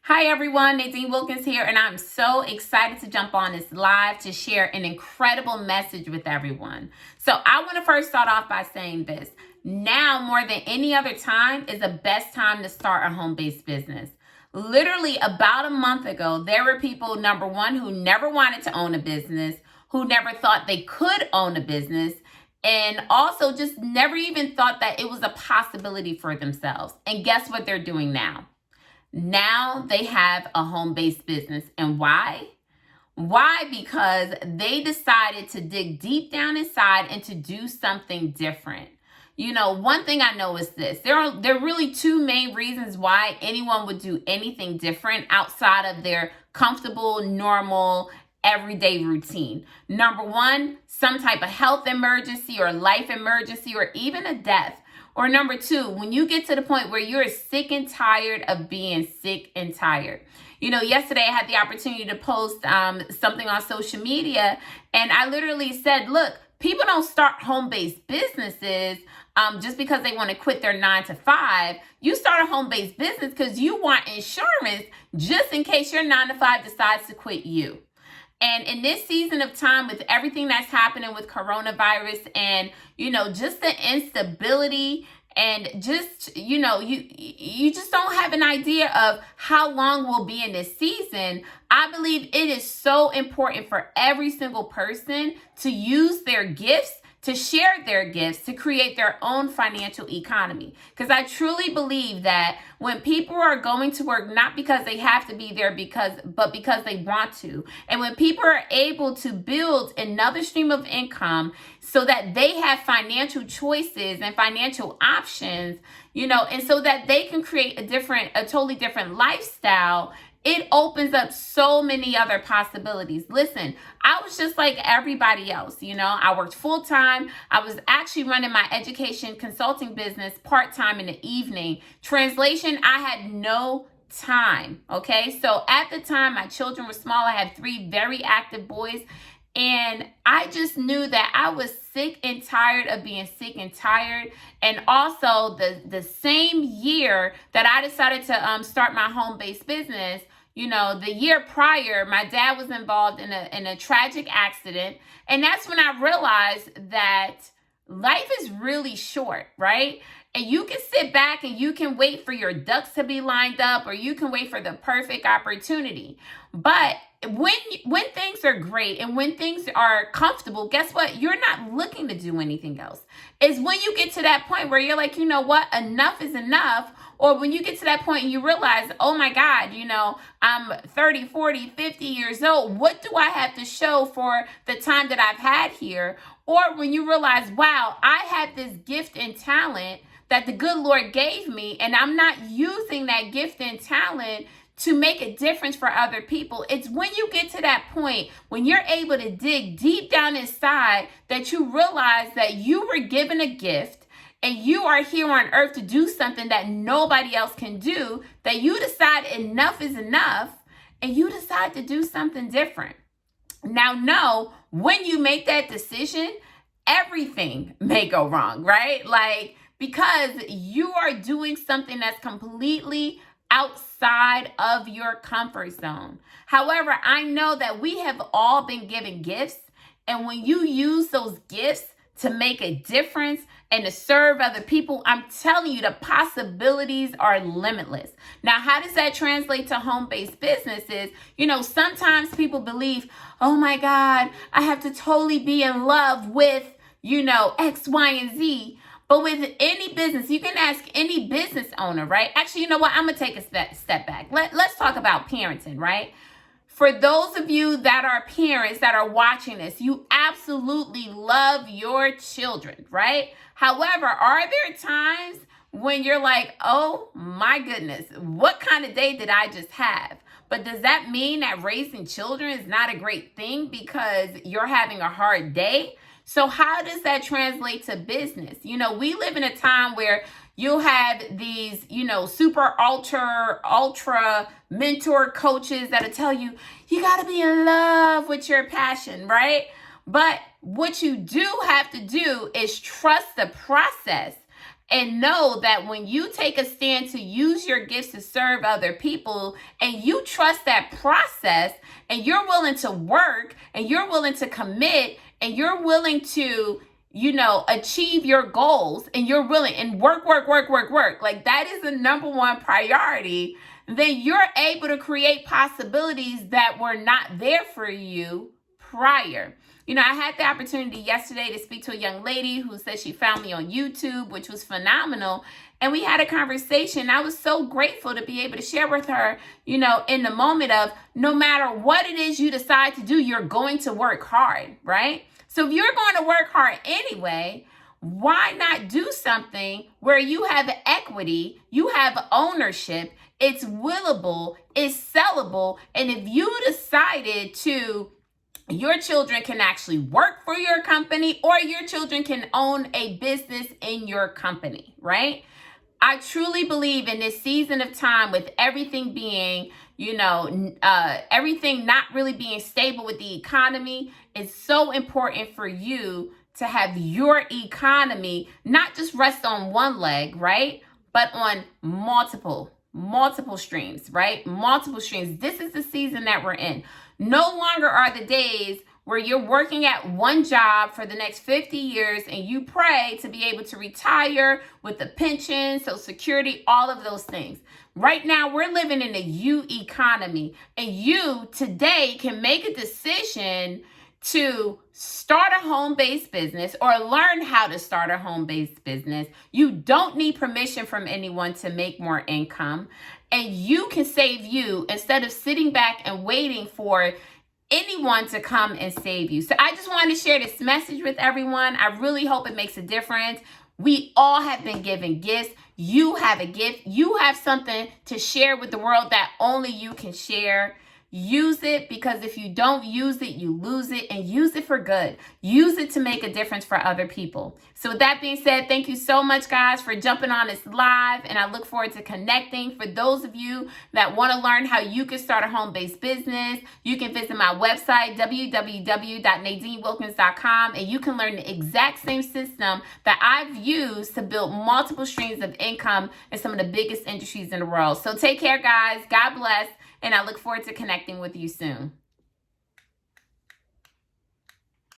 Hi everyone, Nadine Wilkins here, and I'm so excited to jump on this live to share an incredible message with everyone. So I want to first start off by saying this. Now more than any other time is the best time to start a home-based business. Literally about a month ago, there were people, number one, who never wanted to own a business, who never thought they could own a business, and also just never even thought that it was a possibility for themselves. And guess what they're doing now? Now they have a home-based business. And why? Why? Because they decided to dig deep down inside and to do something different. You know, one thing I know is this. There are really two main reasons why anyone would do anything different outside of their comfortable, normal, everyday routine. Number one, some type of health emergency or life emergency or even a death. Or number two, when you get to the point where you're sick and tired of being sick and tired. You know, yesterday I had the opportunity to post something on social media, and I literally said, look, people don't start home-based businesses just because they want to quit their 9 to 5. You start a home-based business because you want insurance just in case your 9 to 5 decides to quit you. And in this season of time, with everything that's happening with coronavirus and, you know, just the instability and just, you know, you just don't have an idea of how long we'll be in this season. I believe it is so important for every single person to use their gifts, to share their gifts, to create their own financial economy. Because I truly believe that when people are going to work, not because they have to be there, but because they want to. And when people are able to build another stream of income so that they have financial choices and financial options, you know, and so that they can create a totally different lifestyle, it opens up so many other possibilities. Listen, I was just like everybody else, you know. I worked full-time. I was actually running my education consulting business part-time in the evening. Translation, I had no time, okay? So at the time, my children were small. I had 3 very active boys. And I just knew that I was sick and tired of being sick and tired. And also the same year that I decided to start my home-based business, you know, the year prior, my dad was involved in a tragic accident. And that's when I realized that life is really short, right? And you can sit back and you can wait for your ducks to be lined up, or you can wait for the perfect opportunity. But when things are great and when things are comfortable, guess what? You're not looking to do anything else. It's when you get to that point where you're like, you know what? Enough is enough. Or when you get to that point and you realize, oh my God, you know, I'm 30, 40, 50 years old. What do I have to show for the time that I've had here? Or when you realize, wow, I had this gift and talent that the good Lord gave me, and I'm not using that gift and talent to make a difference for other people. It's when you get to that point, when you're able to dig deep down inside, that you realize that you were given a gift and you are here on earth to do something that nobody else can do, that you decide enough is enough and you decide to do something different. Now, no, when you make that decision, everything may go wrong, right? Like, because you are doing something that's completely outside of your comfort zone. However, I know that we have all been given gifts, and when you use those gifts to make a difference and to serve other people, I'm telling you, the possibilities are limitless. Now, how does that translate to home-based businesses? You know, sometimes people believe, oh my God, I have to totally be in love with, you know, X, Y, and Z. But with any business, you can ask any business owner, right? Actually, you know what? I'm going to take a step back. Let's talk about parenting, right? For those of you that are parents that are watching this, you absolutely love your children, right? However, are there times when you're like, oh my goodness, what kind of day did I just have? But does that mean that raising children is not a great thing because you're having a hard day? So how does that translate to business? You know, we live in a time where you'll have these, you know, super ultra mentor coaches that'll tell you, you got to be in love with your passion, right? But what you do have to do is trust the process And know that when you take a stand to use your gifts to serve other people, and you trust that process, and you're willing to work, and you're willing to commit, and you're willing to, achieve your goals, and you're willing and work, like that is the number one priority, then you're able to create possibilities that were not there for you prior. I had the opportunity yesterday to speak to a young lady who said she found me on YouTube, which was phenomenal. And we had a conversation. I was so grateful to be able to share with her, in the moment of no matter what it is you decide to do, you're going to work hard, right? So if you're going to work hard anyway, why not do something where you have equity, you have ownership, it's willable, it's sellable, and if you decided to, your children can actually work for your company, or your children can own a business in your company, right? I truly believe in this season of time, with everything being, everything not really being stable with the economy, it's so important for you to have your economy not just rest on one leg, right? But on multiple streams, right? Multiple streams. This is the season that we're in. No longer are the days where you're working at one job for the next 50 years and you pray to be able to retire with a pension, Social Security, all of those things. Right now, we're living in a U economy, and you today can make a decision to start a home-based business or learn how to start a home-based business. You don't need permission from anyone to make more income, and you can save you instead of sitting back and waiting for anyone to come and save you. So I just wanted to share this message with everyone. I really hope it makes a difference. We all have been given gifts. You have a gift. You have something to share with the world that only you can share. Use it, because if you don't use it, you lose it, and use it for good. Use it to make a difference for other people. So with that being said, thank you so much, guys, for jumping on this live, and I look forward to connecting. For those of you that want to learn how you can start a home-based business, you can visit my website, www.NadineWilkins.com, and you can learn the exact same system that I've used to build multiple streams of income in some of the biggest industries in the world. So take care, guys. God bless. And I look forward to connecting with you soon.